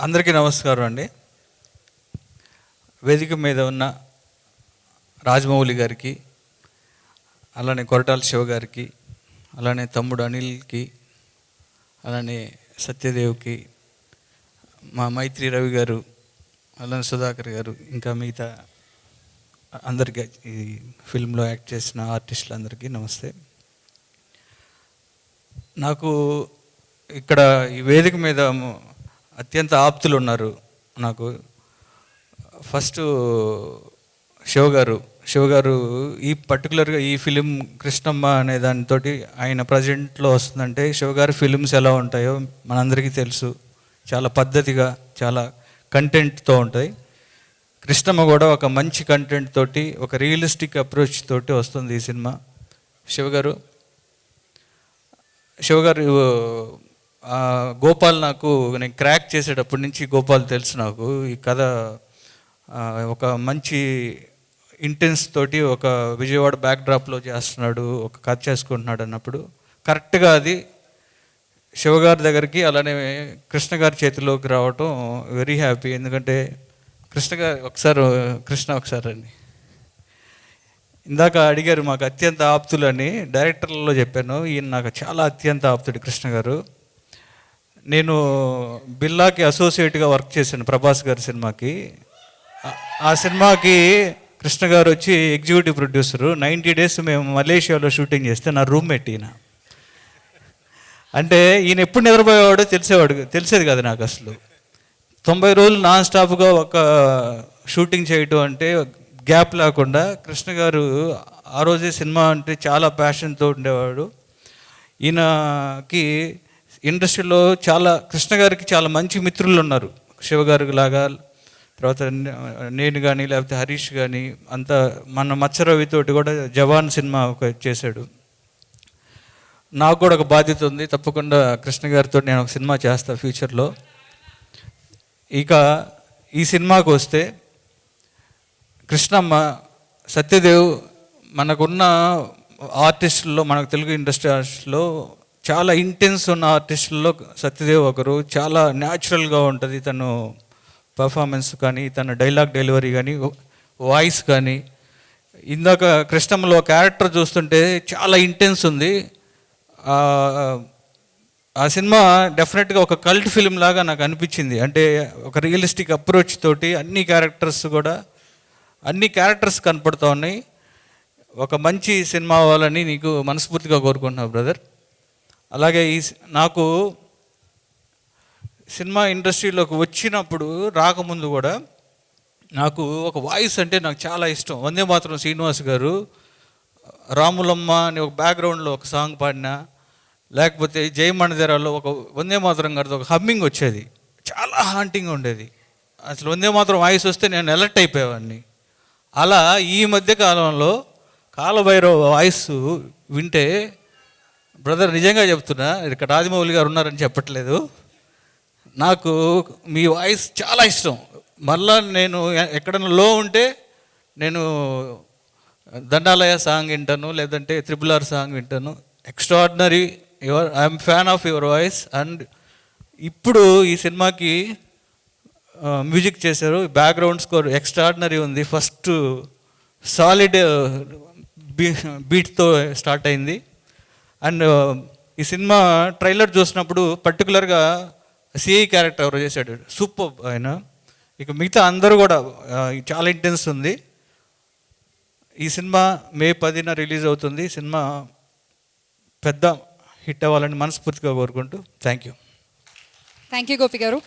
అందరికీ నమస్కారం అండి. వేదిక మీద ఉన్న రాజమౌళి గారికి, అలానే కొరటాల శివ గారికి, అలానే తమ్ముడు అనిల్కి, అలానే సత్యదేవ్కి, మా మైత్రి రవి గారు, అలానే సుధాకర్ గారు, ఇంకా మిగతా అందరికీ ఈ ఫిల్మ్లో యాక్ట్ చేసిన ఆర్టిస్టులందరికీ నమస్తే. నాకు ఇక్కడ ఈ వేదిక మీద అత్యంత ఆప్తులు ఉన్నారు. నాకు ఫస్ట్ శివ గారు ఈ పర్టికులర్గా ఈ ఫిలిం కృష్ణమ్మ అనే దానితో ఆయన ప్రజెంట్లో వస్తుందంటే శివ గారి ఫిలిమ్స్ ఎలా ఉంటాయో మనందరికీ తెలుసు. చాలా పద్ధతిగా, చాలా కంటెంట్తో ఉంటాయి. కృష్ణమ్మ కూడా ఒక మంచి కంటెంట్ తోటి, ఒక రియలిస్టిక్ అప్రోచ్ తోటి వస్తుంది ఈ సినిమా. శివ గారు గోపాల్, నాకు నేను క్రాక్ చేసేటప్పటి నుంచి గోపాల్ తెలుసు నాకు. ఈ కథ ఒక మంచి ఇంటెన్స్ తోటి ఒక విజయవాడ బ్యాక్డ్రాప్లో చేస్తున్నాడు, ఒక కథ చేసుకుంటున్నాడు అన్నప్పుడు కరెక్ట్గా అది శివ గారి దగ్గరికి, అలానే కృష్ణ గారి చేతిలోకి రావటం వెరీ హ్యాపీ. ఎందుకంటే కృష్ణ ఒకసారి అండి, ఇందాక అడిగారు మాకు అత్యంత ఆప్తులని. డైరెక్టర్లలో చెప్పాను, ఈయన నాకు చాలా అత్యంత ఆప్తుడు కృష్ణ గారు. నేను బిల్లాకి అసోసియేట్గా వర్క్ చేశాను ప్రభాస్ గారి సినిమాకి. ఆ సినిమాకి కృష్ణ గారు వచ్చి ఎగ్జిక్యూటివ్ ప్రొడ్యూసరు. 90 days మేము మలేషియాలో షూటింగ్ చేస్తే నా రూమ్మేట్ ఈయన. అంటే ఈయన ఎప్పుడు నిద్రపోయేవాడో తెలిసేది కాదు నాకు అసలు. 90 రోజులు నాన్ స్టాప్గా ఒక షూటింగ్ చేయటం అంటే గ్యాప్ లేకుండా. కృష్ణ గారు ఆ రోజే సినిమా అంటే చాలా ప్యాషన్తో ఉండేవాడు. ఈయనకి ఇండస్ట్రీలో కృష్ణ గారికి చాలా మంచి మిత్రులు ఉన్నారు. శివ గారికి లాగా, తర్వాత నేను కానీ, లేకపోతే హరీష్ కానీ, అంతా మన మత్స్యరవితోటి కూడా జవాన్ సినిమా చేశాడు. నాకు కూడా ఒక బాధ్యత ఉంది, తప్పకుండా కృష్ణ గారితో నేను ఒక సినిమా చేస్తాను ఫ్యూచర్లో. ఇక ఈ సినిమాకు వస్తే కృష్ణమ్మ, సత్యదేవ్, మనకున్న ఆర్టిస్టుల్లో, మనకు తెలుగు ఇండస్ట్రీ ఆర్టిస్టులో చాలా ఇంటెన్స్ ఉన్న ఆర్టిస్టుల్లో సత్యదేవ్ ఒకరు. చాలా న్యాచురల్గా ఉంటుంది తను పర్ఫార్మెన్స్ కానీ, తన డైలాగ్ డెలివరీ కానీ, వాయిస్ కానీ. ఇందాక కృష్ణమ్మలో క్యారెక్టర్ చూస్తుంటే చాలా ఇంటెన్స్ ఉంది. ఆ సినిమా డెఫినెట్గా ఒక కల్ట్ ఫిలిం లాగా నాకు అనిపించింది. అంటే ఒక రియలిస్టిక్ అప్రోచ్ తోటి అన్ని క్యారెక్టర్స్ కనపడుతూ ఉన్నాయి. ఒక మంచి సినిమా అవ్వాలని నీకు మనస్ఫూర్తిగా కోరుకుంటున్నావు బ్రదర్. అలాగే నాకు సినిమా ఇండస్ట్రీలోకి వచ్చినప్పుడు, రాకముందు కూడా నాకు ఒక వాయిస్ అంటే నాకు చాలా ఇష్టం. వందే మాత్రం శ్రీనివాస్ గారు రాములమ్మ అని ఒక బ్యాక్గ్రౌండ్లో ఒక సాంగ్ పాడినా, లేకపోతే జయమణిధరాలో ఒక వందే మాత్రం గారితో ఒక హమ్మింగ్ వచ్చేది, చాలా హాంటింగ్ ఉండేది. అసలు వందే మాత్రం వాయిస్ వస్తే నేను అలర్ట్ అయిపోయేవాడిని. అలా ఈ మధ్య కాలంలో కాలభైరవ వాయిస్ వింటే, బ్రదర్ నిజంగా చెప్తున్నా, ఇక్కడ రాజమౌళి గారు ఉన్నారని చెప్పట్లేదు, నాకు మీ వాయిస్ చాలా ఇష్టం. మళ్ళా నేను ఎక్కడైనా లో ఉంటే నేను దండాలయ సాంగ్ వింటాను, లేదంటే RRR సాంగ్ వింటాను. Extraordinary, I'm fan of your voice. And ఇప్పుడు ఈ సినిమాకి మ్యూజిక్ చేశారు, బ్యాక్గ్రౌండ్ స్కోర్ ఎక్స్ట్రాడినరీ ఉంది. ఫస్ట్ సాలిడ్ బీట్తో స్టార్ట్ అయింది. అండ్ ఈ సినిమా ట్రైలర్ చూసినప్పుడు పర్టికులర్గా సిఐ క్యారెక్టర్ ఎవరు చేశాడు, సూపర్ ఆయన. ఇక మిగతా అందరూ కూడా చాలా ఇంటెన్స్ ఉంది. ఈ సినిమా May 10న రిలీజ్ అవుతుంది. సినిమా పెద్ద హిట్ అవ్వాలని మనస్ఫూర్తిగా కోరుకుంటూ థ్యాంక్ యూ గోపి గారు.